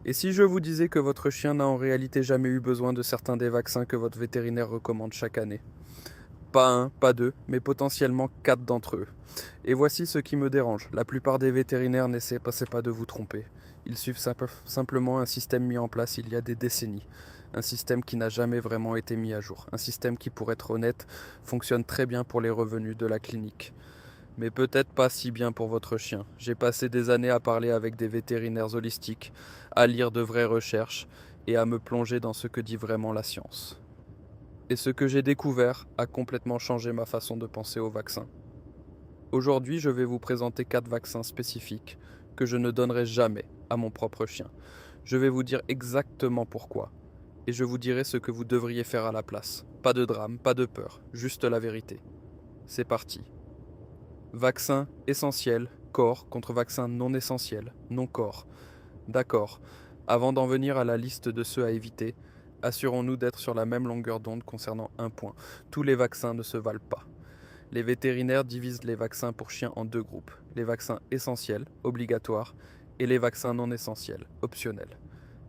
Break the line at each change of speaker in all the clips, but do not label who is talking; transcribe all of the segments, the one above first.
Et si je vous disais que votre chien n'a en réalité jamais eu besoin de certains des vaccins que votre vétérinaire recommande chaque année? Pas un, pas deux, mais potentiellement quatre d'entre eux. Et voici ce qui me dérange. La plupart des vétérinaires n'essaient pas de vous tromper. Ils suivent simplement un système mis en place il y a des décennies. Un système qui n'a jamais vraiment été mis à jour. Un système qui, pour être honnête, fonctionne très bien pour les revenus de la clinique. Mais peut-être pas si bien pour votre chien. J'ai passé des années à parler avec des vétérinaires holistiques, à lire de vraies recherches et à me plonger dans ce que dit vraiment la science. Et ce que j'ai découvert a complètement changé ma façon de penser aux vaccins. Aujourd'hui, je vais vous présenter 4 vaccins spécifiques que je ne donnerai jamais à mon propre chien. Je vais vous dire exactement pourquoi. Et je vous dirai ce que vous devriez faire à la place. Pas de drame, pas de peur, juste la vérité. C'est parti. Vaccin essentiel, corps contre vaccin non essentiel, non corps. D'accord. Avant d'en venir à la liste de ceux à éviter, assurons-nous d'être sur la même longueur d'onde concernant un point. Tous les vaccins ne se valent pas. Les vétérinaires divisent les vaccins pour chiens en deux groupes. Les vaccins essentiels, obligatoires, et les vaccins non essentiels, optionnels.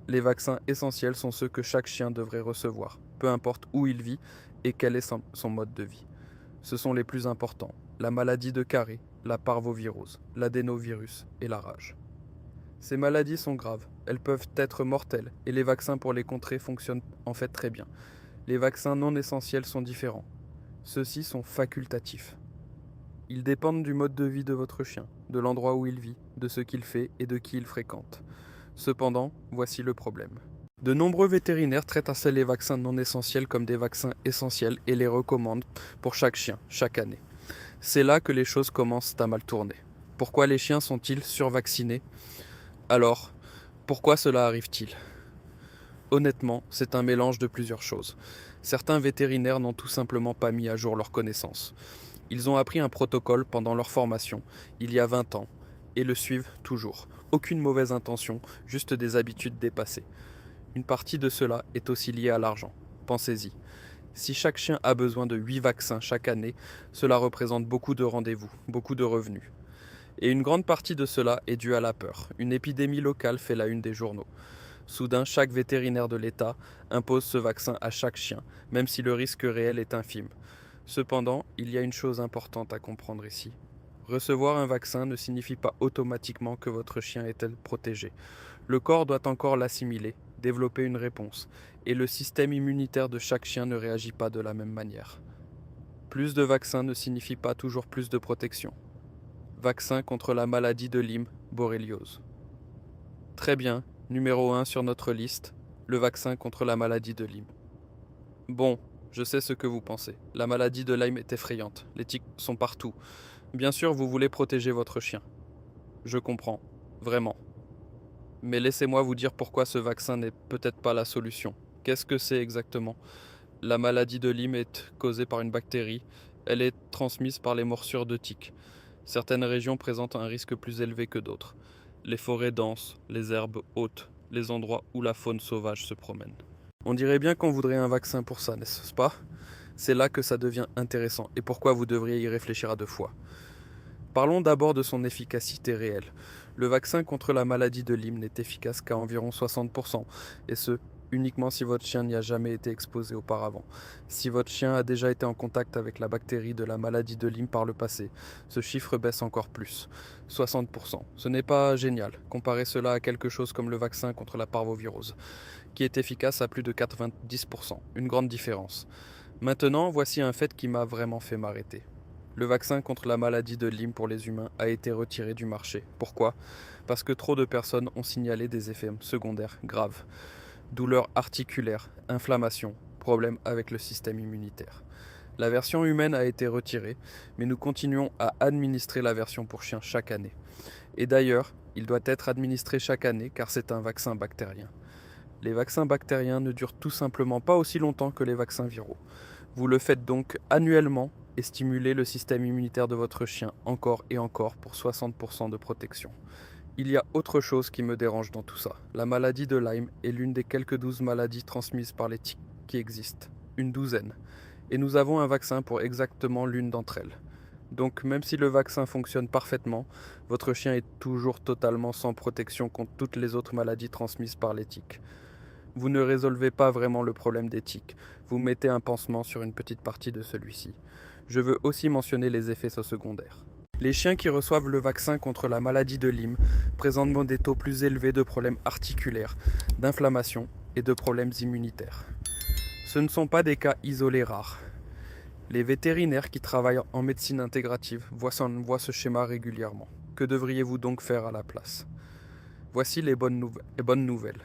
Les vaccins essentiels sont ceux que chaque chien devrait recevoir, peu importe où il vit et quel est son mode de vie. Ce sont les plus importants, la maladie de Carré, la parvovirose, l'adénovirus et la rage. Ces maladies sont graves, elles peuvent être mortelles, et les vaccins pour les contrer fonctionnent en fait très bien. Les vaccins non essentiels sont différents. Ceux-ci sont facultatifs. Ils dépendent du mode de vie de votre chien, de l'endroit où il vit, de ce qu'il fait et de qui il fréquente. Cependant, voici le problème. De nombreux vétérinaires traitent ainsi les vaccins non essentiels comme des vaccins essentiels et les recommandent pour chaque chien, chaque année. C'est là que les choses commencent à mal tourner. Pourquoi les chiens sont-ils survaccinés? Alors, pourquoi cela arrive-t-il? Honnêtement, c'est un mélange de plusieurs choses. Certains vétérinaires n'ont tout simplement pas mis à jour leurs connaissances. Ils ont appris un protocole pendant leur formation, il y a 20 ans, et le suivent toujours. Aucune mauvaise intention, juste des habitudes dépassées. Une partie de cela est aussi liée à l'argent. Pensez-y. Si chaque chien a besoin de 8 vaccins chaque année, cela représente beaucoup de rendez-vous, beaucoup de revenus. Et une grande partie de cela est due à la peur. Une épidémie locale fait la une des journaux. Soudain, chaque vétérinaire de l'État impose ce vaccin à chaque chien, même si le risque réel est infime. Cependant, il y a une chose importante à comprendre ici. Recevoir un vaccin ne signifie pas automatiquement que votre chien est protégé. Le corps doit encore l'assimiler, développer une réponse, et le système immunitaire de chaque chien ne réagit pas de la même manière. Plus de vaccins ne signifie pas toujours plus de protection. Vaccin contre la maladie de Lyme, borréliose. Très bien, numéro 1 sur notre liste, le vaccin contre la maladie de Lyme. Bon, je sais ce que vous pensez. La maladie de Lyme est effrayante, les tiques sont partout. Bien sûr, vous voulez protéger votre chien. Je comprends, vraiment. Mais laissez-moi vous dire pourquoi ce vaccin n'est peut-être pas la solution. Qu'est-ce que c'est exactement? La maladie de Lyme est causée par une bactérie. Elle est transmise par les morsures de tiques. Certaines régions présentent un risque plus élevé que d'autres. Les forêts denses, les herbes hautes, les endroits où la faune sauvage se promène. On dirait bien qu'on voudrait un vaccin pour ça, n'est-ce pas? C'est là que ça devient intéressant et pourquoi vous devriez y réfléchir à deux fois. Parlons d'abord de son efficacité réelle. Le vaccin contre la maladie de Lyme n'est efficace qu'à environ 60%, et ce, uniquement si votre chien n'y a jamais été exposé auparavant. Si votre chien a déjà été en contact avec la bactérie de la maladie de Lyme par le passé, ce chiffre baisse encore plus, 60%. Ce n'est pas génial. Comparez cela à quelque chose comme le vaccin contre la parvovirose, qui est efficace à plus de 90%, une grande différence. Maintenant, voici un fait qui m'a vraiment fait m'arrêter. Le vaccin contre la maladie de Lyme pour les humains a été retiré du marché. Pourquoi? Parce que trop de personnes ont signalé des effets secondaires graves. Douleurs articulaires, inflammation, problèmes avec le système immunitaire. La version humaine a été retirée, mais nous continuons à administrer la version pour chiens chaque année. Et d'ailleurs, il doit être administré chaque année car c'est un vaccin bactérien. Les vaccins bactériens ne durent tout simplement pas aussi longtemps que les vaccins viraux. Vous le faites donc annuellement et stimulez le système immunitaire de votre chien encore et encore pour 60% de protection. Il y a autre chose qui me dérange dans tout ça. La maladie de Lyme est l'une des quelques 12 maladies transmises par les tiques qui existent. Une douzaine. Et nous avons un vaccin pour exactement l'une d'entre elles. Donc même si le vaccin fonctionne parfaitement, votre chien est toujours totalement sans protection contre toutes les autres maladies transmises par les tiques. Vous ne résolvez pas vraiment le problème des tiques, vous mettez un pansement sur une petite partie de celui-ci. Je veux aussi mentionner les effets secondaires. Les chiens qui reçoivent le vaccin contre la maladie de Lyme présentent des taux plus élevés de problèmes articulaires, d'inflammation et de problèmes immunitaires. Ce ne sont pas des cas isolés rares. Les vétérinaires qui travaillent en médecine intégrative voient ce schéma régulièrement. Que devriez-vous donc faire à la place? Voici les bonnes nouvelles.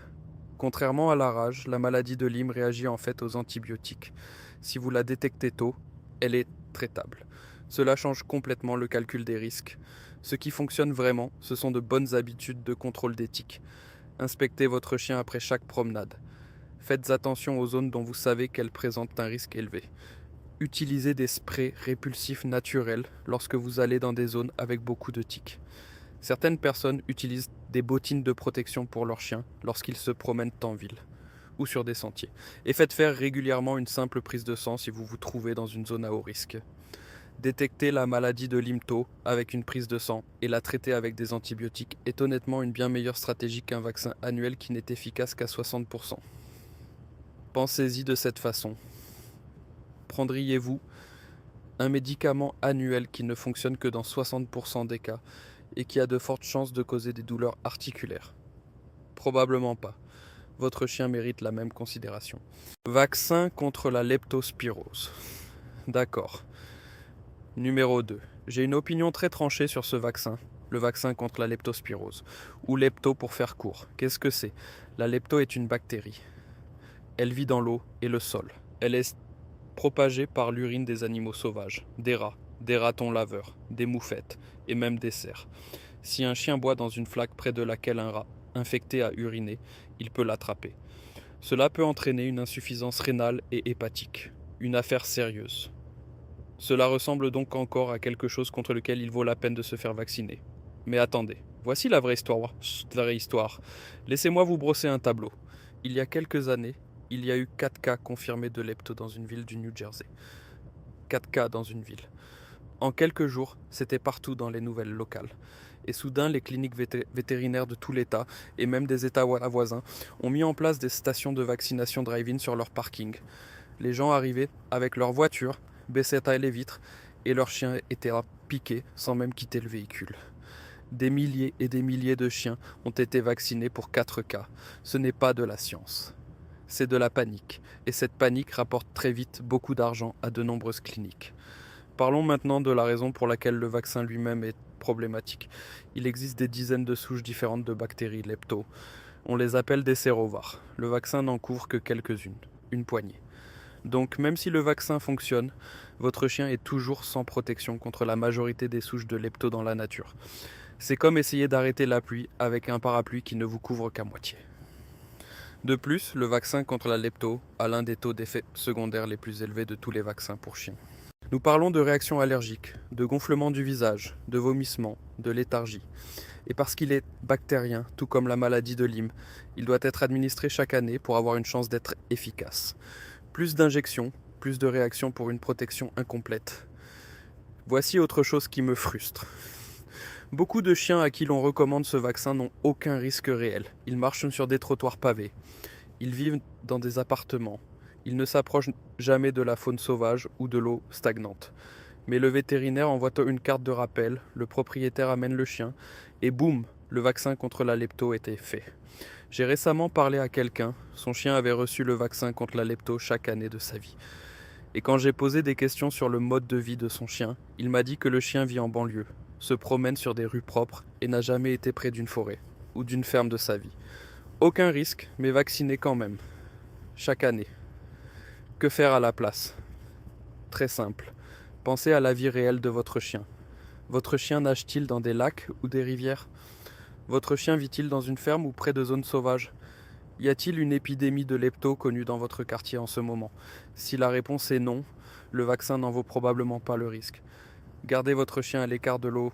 Contrairement à la rage, la maladie de Lyme réagit en fait aux antibiotiques. Si vous la détectez tôt, elle est traitable. Cela change complètement le calcul des risques. Ce qui fonctionne vraiment, ce sont de bonnes habitudes de contrôle des tiques. Inspectez votre chien après chaque promenade. Faites attention aux zones dont vous savez qu'elles présentent un risque élevé. Utilisez des sprays répulsifs naturels lorsque vous allez dans des zones avec beaucoup de tiques. Certaines personnes utilisent des bottines de protection pour leurs chiens lorsqu'ils se promènent en ville ou sur des sentiers. Et faites faire régulièrement une simple prise de sang si vous vous trouvez dans une zone à haut risque. Détecter la maladie de Lyme tôt avec une prise de sang et la traiter avec des antibiotiques est honnêtement une bien meilleure stratégie qu'un vaccin annuel qui n'est efficace qu'à 60%. Pensez-y de cette façon. Prendriez-vous un médicament annuel qui ne fonctionne que dans 60% des cas et qui a de fortes chances de causer des douleurs articulaires? Probablement pas. Votre chien mérite la même considération. Vaccin contre la leptospirose. D'accord. Numéro 2. J'ai une opinion très tranchée sur ce vaccin, le vaccin contre la leptospirose, ou lepto pour faire court. Qu'est-ce que c'est? La lepto est une bactérie. Elle vit dans l'eau et le sol. Elle est propagée par l'urine des animaux sauvages, des rats, des ratons laveurs, des moufettes et même des cerfs. Si un chien boit dans une flaque près de laquelle un rat infecté a uriné, il peut l'attraper. Cela peut entraîner une insuffisance rénale et hépatique, une affaire sérieuse. Cela ressemble donc encore à quelque chose contre lequel il vaut la peine de se faire vacciner. Mais attendez, voici la vraie histoire. Laissez-moi vous brosser un tableau. Il y a quelques années, il y a eu 4 cas confirmés de lepto dans une ville du New Jersey. 4 cas dans une ville. En quelques jours, c'était partout dans les nouvelles locales. Et soudain, les cliniques vétérinaires de tout l'État, et même des États voisins, ont mis en place des stations de vaccination drive-in sur leur parking. Les gens arrivaient avec leur voiture, baissaient les vitres, et leurs chiens étaient piqués sans même quitter le véhicule. Des milliers et des milliers de chiens ont été vaccinés pour 4 cas. Ce n'est pas de la science. C'est de la panique. Et cette panique rapporte très vite beaucoup d'argent à de nombreuses cliniques. Parlons maintenant de la raison pour laquelle le vaccin lui-même est problématique. Il existe des dizaines de souches différentes de bactéries lepto. On les appelle des sérovars. Le vaccin n'en couvre que quelques-unes, une poignée. Donc même si le vaccin fonctionne, votre chien est toujours sans protection contre la majorité des souches de lepto dans la nature. C'est comme essayer d'arrêter la pluie avec un parapluie qui ne vous couvre qu'à moitié. De plus, le vaccin contre la lepto a l'un des taux d'effets secondaires les plus élevés de tous les vaccins pour chiens. Nous parlons de réactions allergiques, de gonflement du visage, de vomissements, de léthargie. Et parce qu'il est bactérien, tout comme la maladie de Lyme, il doit être administré chaque année pour avoir une chance d'être efficace. Plus d'injections, plus de réactions pour une protection incomplète. Voici autre chose qui me frustre. Beaucoup de chiens à qui l'on recommande ce vaccin n'ont aucun risque réel. Ils marchent sur des trottoirs pavés. Ils vivent dans des appartements. Ils ne s'approchent jamais de la faune sauvage ou de l'eau stagnante. Mais le vétérinaire envoie une carte de rappel, le propriétaire amène le chien, et boum, le vaccin contre la lepto était fait. J'ai récemment parlé à quelqu'un, son chien avait reçu le vaccin contre la lepto chaque année de sa vie. Et quand j'ai posé des questions sur le mode de vie de son chien, il m'a dit que le chien vit en banlieue, se promène sur des rues propres et n'a jamais été près d'une forêt ou d'une ferme de sa vie. Aucun risque, mais vacciné quand même. Chaque année. Que faire à la place? Très simple. Pensez à la vie réelle de votre chien. Votre chien nage-t-il dans des lacs ou des rivières? Votre chien vit-il dans une ferme ou près de zones sauvages? Y a-t-il une épidémie de lepto connue dans votre quartier en ce moment? Si la réponse est non, le vaccin n'en vaut probablement pas le risque. Gardez votre chien à l'écart de l'eau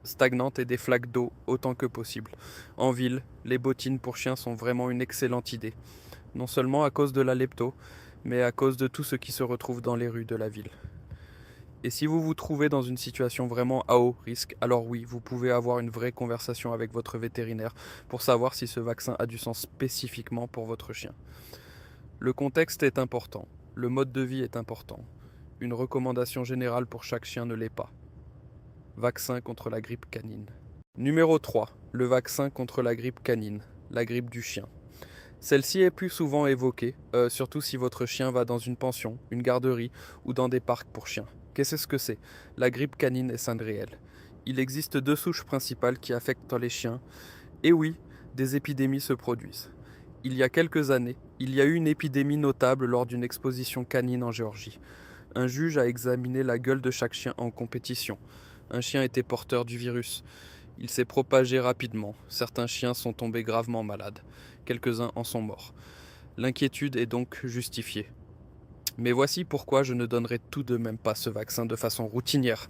stagnante et des flaques d'eau autant que possible. En ville, les bottines pour chiens sont vraiment une excellente idée. Non seulement à cause de la lepto, mais à cause de tout ce qui se retrouve dans les rues de la ville. Et si vous vous trouvez dans une situation vraiment à haut risque, alors oui, vous pouvez avoir une vraie conversation avec votre vétérinaire pour savoir si ce vaccin a du sens spécifiquement pour votre chien. Le contexte est important, le mode de vie est important. Une recommandation générale pour chaque chien ne l'est pas. Vaccin contre la grippe canine. Numéro 3. Le vaccin contre la grippe canine, la grippe du chien. Celle-ci est plus souvent évoquée, surtout si votre chien va dans une pension, une garderie ou dans des parcs pour chiens. Qu'est-ce que c'est? La grippe canine est scène réelle. Il existe deux souches principales qui affectent les chiens. Et oui, des épidémies se produisent. Il y a quelques années, il y a eu une épidémie notable lors d'une exposition canine en Géorgie. Un juge a examiné la gueule de chaque chien en compétition. Un chien était porteur du virus. Il s'est propagé rapidement. Certains chiens sont tombés gravement malades. Quelques-uns en sont morts. L'inquiétude est donc justifiée. Mais voici pourquoi je ne donnerai tout de même pas ce vaccin de façon routinière.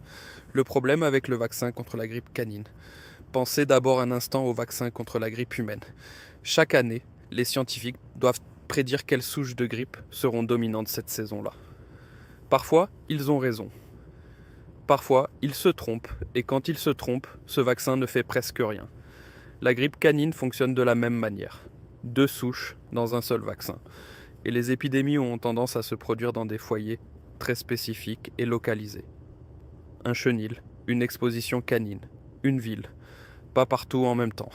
Le problème avec le vaccin contre la grippe canine. Pensez d'abord un instant au vaccin contre la grippe humaine. Chaque année, les scientifiques doivent prédire quelles souches de grippe seront dominantes cette saison-là. Parfois, ils ont raison. Parfois, ils se trompent, et quand ils se trompent, ce vaccin ne fait presque rien. La grippe canine fonctionne de la même manière. Deux souches dans un seul vaccin. Et les épidémies ont tendance à se produire dans des foyers très spécifiques et localisés. Un chenil, une exposition canine, une ville, pas partout en même temps.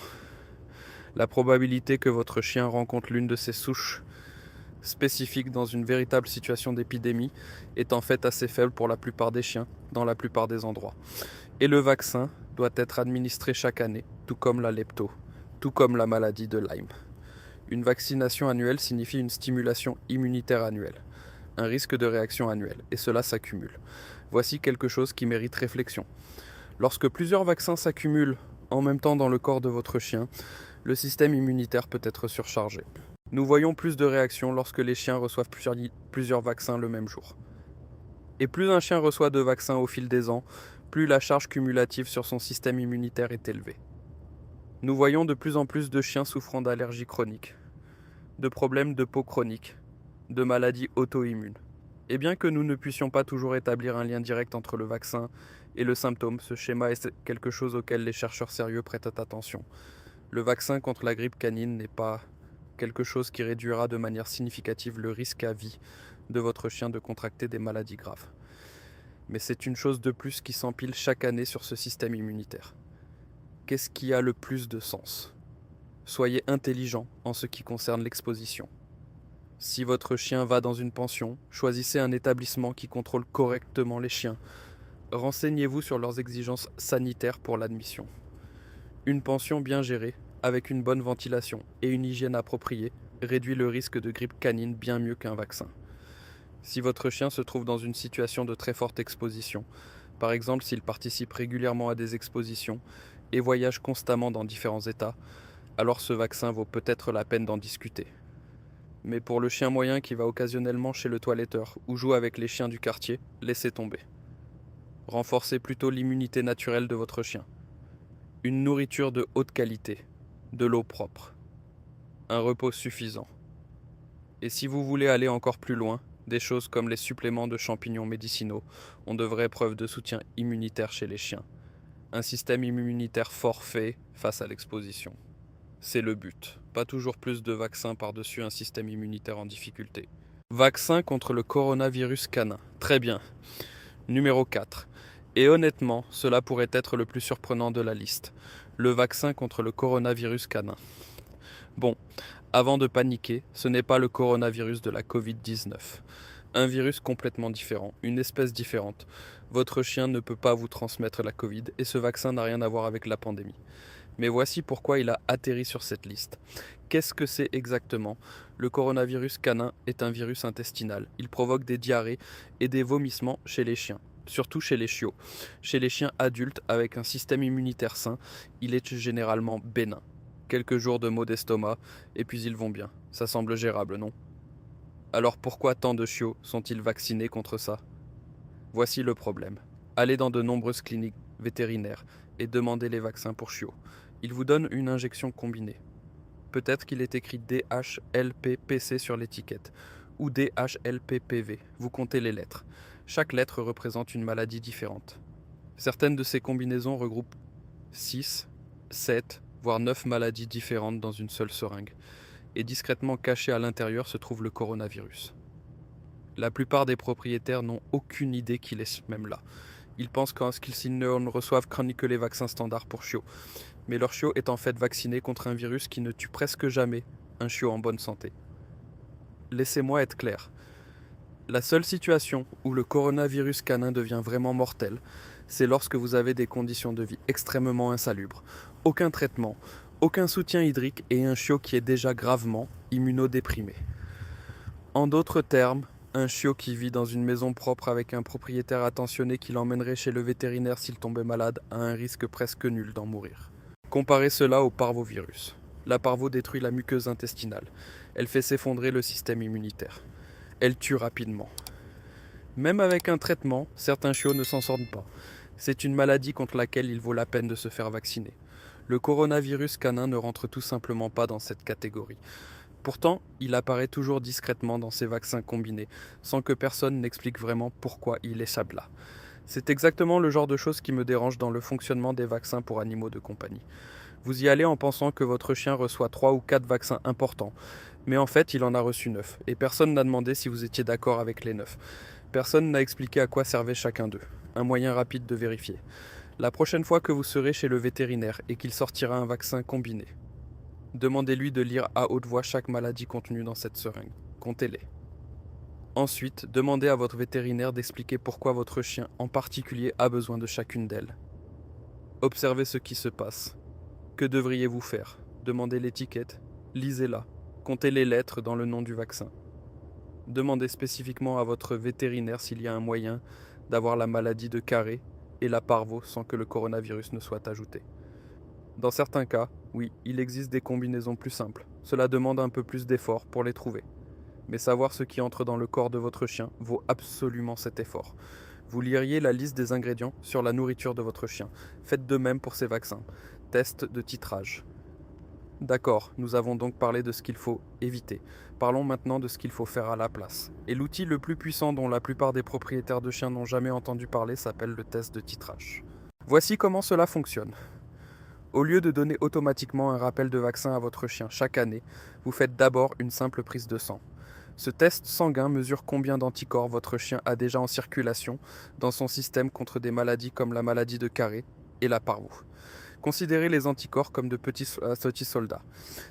La probabilité que votre chien rencontre l'une de ces souches spécifiques dans une véritable situation d'épidémie est en fait assez faible pour la plupart des chiens, dans la plupart des endroits. Et le vaccin doit être administré chaque année, tout comme la lepto, tout comme la maladie de Lyme. Une vaccination annuelle signifie une stimulation immunitaire annuelle, un risque de réaction annuelle, et cela s'accumule. Voici quelque chose qui mérite réflexion. Lorsque plusieurs vaccins s'accumulent en même temps dans le corps de votre chien, le système immunitaire peut être surchargé. Nous voyons plus de réactions lorsque les chiens reçoivent plusieurs vaccins le même jour. Et plus un chien reçoit de vaccins au fil des ans, plus la charge cumulative sur son système immunitaire est élevée. Nous voyons de plus en plus de chiens souffrant d'allergies chroniques, de problèmes de peau chroniques, de maladies auto-immunes. Et bien que nous ne puissions pas toujours établir un lien direct entre le vaccin et le symptôme, ce schéma est quelque chose auquel les chercheurs sérieux prêtent attention. Le vaccin contre la grippe canine n'est pas quelque chose qui réduira de manière significative le risque à vie de votre chien de contracter des maladies graves. Mais c'est une chose de plus qui s'empile chaque année sur ce système immunitaire. Qu'est-ce qui a le plus de sens? Soyez intelligent en ce qui concerne l'exposition. Si votre chien va dans une pension, choisissez un établissement qui contrôle correctement les chiens. Renseignez-vous sur leurs exigences sanitaires pour l'admission. Une pension bien gérée, avec une bonne ventilation et une hygiène appropriée, réduit le risque de grippe canine bien mieux qu'un vaccin. Si votre chien se trouve dans une situation de très forte exposition, par exemple s'il participe régulièrement à des expositions et voyage constamment dans différents états, alors ce vaccin vaut peut-être la peine d'en discuter. Mais pour le chien moyen qui va occasionnellement chez le toiletteur ou joue avec les chiens du quartier, laissez tomber. Renforcez plutôt l'immunité naturelle de votre chien. Une nourriture de haute qualité, de l'eau propre, un repos suffisant. Et si vous voulez aller encore plus loin, des choses comme les suppléments de champignons médicinaux ont de vraies preuves de soutien immunitaire chez les chiens. Un système immunitaire fort fait face à l'exposition. C'est le but, pas toujours plus de vaccins par-dessus un système immunitaire en difficulté. Vaccin contre le coronavirus canin. Très bien. Numéro 4. Et honnêtement, cela pourrait être le plus surprenant de la liste. Le vaccin contre le coronavirus canin. Bon, avant de paniquer, ce n'est pas le coronavirus de la Covid-19. Un virus complètement différent, une espèce différente. Votre chien ne peut pas vous transmettre la Covid et ce vaccin n'a rien à voir avec la pandémie. Mais voici pourquoi il a atterri sur cette liste. Qu'est-ce que c'est exactement? Le coronavirus canin est un virus intestinal. Il provoque des diarrhées et des vomissements chez les chiens, surtout chez les chiots. Chez les chiens adultes avec un système immunitaire sain, il est généralement bénin. Quelques jours de maux d'estomac et puis ils vont bien. Ça semble gérable, non? Alors pourquoi tant de chiots sont-ils vaccinés contre ça? Voici le problème. Allez dans de nombreuses cliniques vétérinaires et demandez les vaccins pour chiots. Ils vous donnent une injection combinée. Peut-être qu'il est écrit DHLPPC sur l'étiquette ou DHLPPV. Vous comptez les lettres. Chaque lettre représente une maladie différente. Certaines de ces combinaisons regroupent 6, 7, voire 9 maladies différentes dans une seule seringue. Et discrètement caché à l'intérieur se trouve le coronavirus. La plupart des propriétaires n'ont aucune idée qu'il est même là. Ils pensent qu'ils ne reçoivent que les vaccins standards pour chiots. Mais leur chiot est en fait vacciné contre un virus qui ne tue presque jamais un chiot en bonne santé. Laissez-moi être clair. La seule situation où le coronavirus canin devient vraiment mortel, c'est lorsque vous avez des conditions de vie extrêmement insalubres, aucun traitement, aucun soutien hydrique et un chiot qui est déjà gravement immunodéprimé. En d'autres termes, un chiot qui vit dans une maison propre avec un propriétaire attentionné qui l'emmènerait chez le vétérinaire s'il tombait malade a un risque presque nul d'en mourir. Comparez cela au parvovirus. La parvo détruit la muqueuse intestinale. Elle fait s'effondrer le système immunitaire. Elle tue rapidement. Même avec un traitement, certains chiots ne s'en sortent pas. C'est une maladie contre laquelle il vaut la peine de se faire vacciner. Le coronavirus canin ne rentre tout simplement pas dans cette catégorie. Pourtant, il apparaît toujours discrètement dans ces vaccins combinés, sans que personne n'explique vraiment pourquoi il échappe là. C'est exactement le genre de choses qui me dérange dans le fonctionnement des vaccins pour animaux de compagnie. Vous y allez en pensant que votre chien reçoit 3 ou 4 vaccins importants, mais en fait il en a reçu 9, et personne n'a demandé si vous étiez d'accord avec les 9. Personne n'a expliqué à quoi servait chacun d'eux. Un moyen rapide de vérifier. La prochaine fois que vous serez chez le vétérinaire et qu'il sortira un vaccin combiné, demandez-lui de lire à haute voix chaque maladie contenue dans cette seringue. Comptez-les. Ensuite, demandez à votre vétérinaire d'expliquer pourquoi votre chien en particulier a besoin de chacune d'elles. Observez ce qui se passe. Que devriez-vous faire? Demandez l'étiquette, lisez-la, comptez les lettres dans le nom du vaccin. Demandez spécifiquement à votre vétérinaire s'il y a un moyen d'avoir la maladie de Carré et la parvo sans que le coronavirus ne soit ajouté. Dans certains cas, oui, il existe des combinaisons plus simples. Cela demande un peu plus d'effort pour les trouver. Mais savoir ce qui entre dans le corps de votre chien vaut absolument cet effort. Vous liriez la liste des ingrédients sur la nourriture de votre chien. Faites de même pour ces vaccins. Test de titrage. D'accord, nous avons donc parlé de ce qu'il faut éviter. Parlons maintenant de ce qu'il faut faire à la place. Et l'outil le plus puissant dont la plupart des propriétaires de chiens n'ont jamais entendu parler s'appelle le test de titrage. Voici comment cela fonctionne. Au lieu de donner automatiquement un rappel de vaccin à votre chien chaque année, vous faites d'abord une simple prise de sang. Ce test sanguin mesure combien d'anticorps votre chien a déjà en circulation dans son système contre des maladies comme la maladie de Carré et la parvo. Considérez les anticorps comme de petits soldats.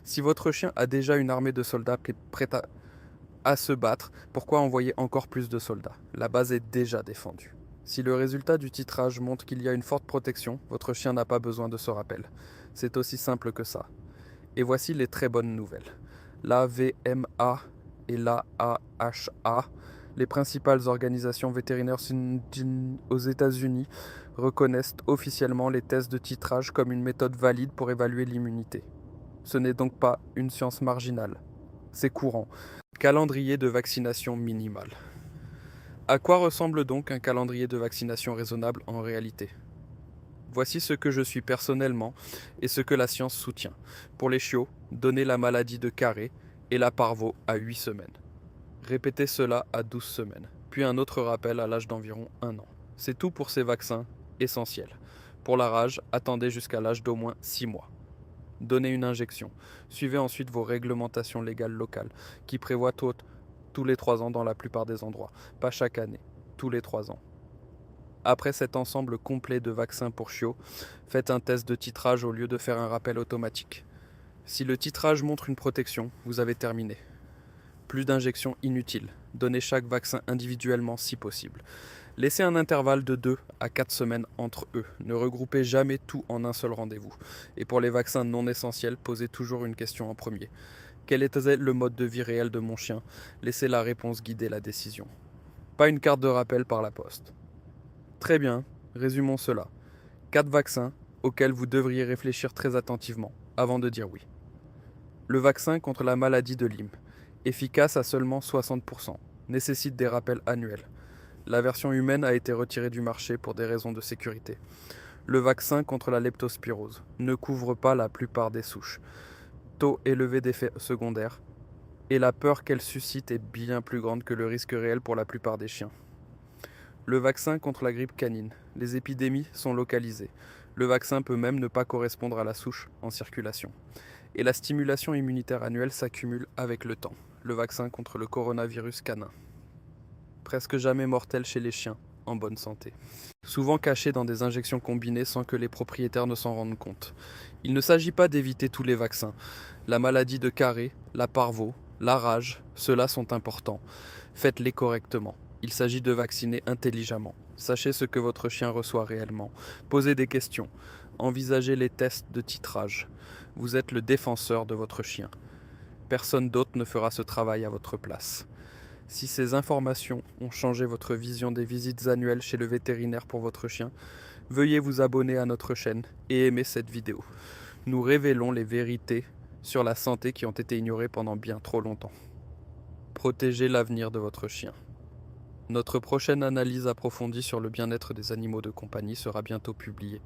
Si votre chien a déjà une armée de soldats prête à se battre, pourquoi envoyer encore plus de soldats? La base est déjà défendue. Si le résultat du titrage montre qu'il y a une forte protection, votre chien n'a pas besoin de ce rappel. C'est aussi simple que ça. Et voici les très bonnes nouvelles. L'AVMA et l'AAHA, les principales organisations vétérinaires aux États-Unis, reconnaissent officiellement les tests de titrage comme une méthode valide pour évaluer l'immunité. Ce n'est donc pas une science marginale. C'est courant. Calendrier de vaccination minimal. À quoi ressemble donc un calendrier de vaccination raisonnable en réalité? Voici ce que je suis personnellement et ce que la science soutient. Pour les chiots, donnez la maladie de Carré et la parvo à 8 semaines. Répétez cela à 12 semaines, puis un autre rappel à l'âge d'environ 1 an. C'est tout pour ces vaccins essentiels. Pour la rage, attendez jusqu'à l'âge d'au moins 6 mois. Donnez une injection. Suivez ensuite vos réglementations légales locales, qui prévoient tous les 3 ans dans la plupart des endroits. Pas chaque année, tous les 3 ans. Après cet ensemble complet de vaccins pour chiots, faites un test de titrage au lieu de faire un rappel automatique. Si le titrage montre une protection, vous avez terminé. Plus d'injections inutiles. Donnez chaque vaccin individuellement si possible. Laissez un intervalle de 2 à 4 semaines entre eux. Ne regroupez jamais tout en un seul rendez-vous. Et pour les vaccins non essentiels, posez toujours une question en premier. Quel était le mode de vie réel de mon chien? Laissez la réponse guider la décision. Pas une carte de rappel par la poste. Très bien, résumons cela. 4 vaccins auxquels vous devriez réfléchir très attentivement avant de dire oui. Le vaccin contre la maladie de Lyme, efficace à seulement 60%, nécessite des rappels annuels. La version humaine a été retirée du marché pour des raisons de sécurité. Le vaccin contre la leptospirose ne couvre pas la plupart des souches. Taux élevé d'effets secondaires, et la peur qu'elle suscite est bien plus grande que le risque réel pour la plupart des chiens. Le vaccin contre la grippe canine. Les épidémies sont localisées. Le vaccin peut même ne pas correspondre à la souche en circulation. Et la stimulation immunitaire annuelle s'accumule avec le temps. Le vaccin contre le coronavirus canin. Presque jamais mortel chez les chiens, en bonne santé. Souvent cachés dans des injections combinées sans que les propriétaires ne s'en rendent compte. Il ne s'agit pas d'éviter tous les vaccins. La maladie de Carré, la parvo, la rage, ceux-là sont importants. Faites-les correctement. Il s'agit de vacciner intelligemment. Sachez ce que votre chien reçoit réellement. Posez des questions. Envisagez les tests de titrage. Vous êtes le défenseur de votre chien. Personne d'autre ne fera ce travail à votre place. Si ces informations ont changé votre vision des visites annuelles chez le vétérinaire pour votre chien, veuillez vous abonner à notre chaîne et aimer cette vidéo. Nous révélons les vérités sur la santé qui ont été ignorées pendant bien trop longtemps. Protégez l'avenir de votre chien. Notre prochaine analyse approfondie sur le bien-être des animaux de compagnie sera bientôt publiée.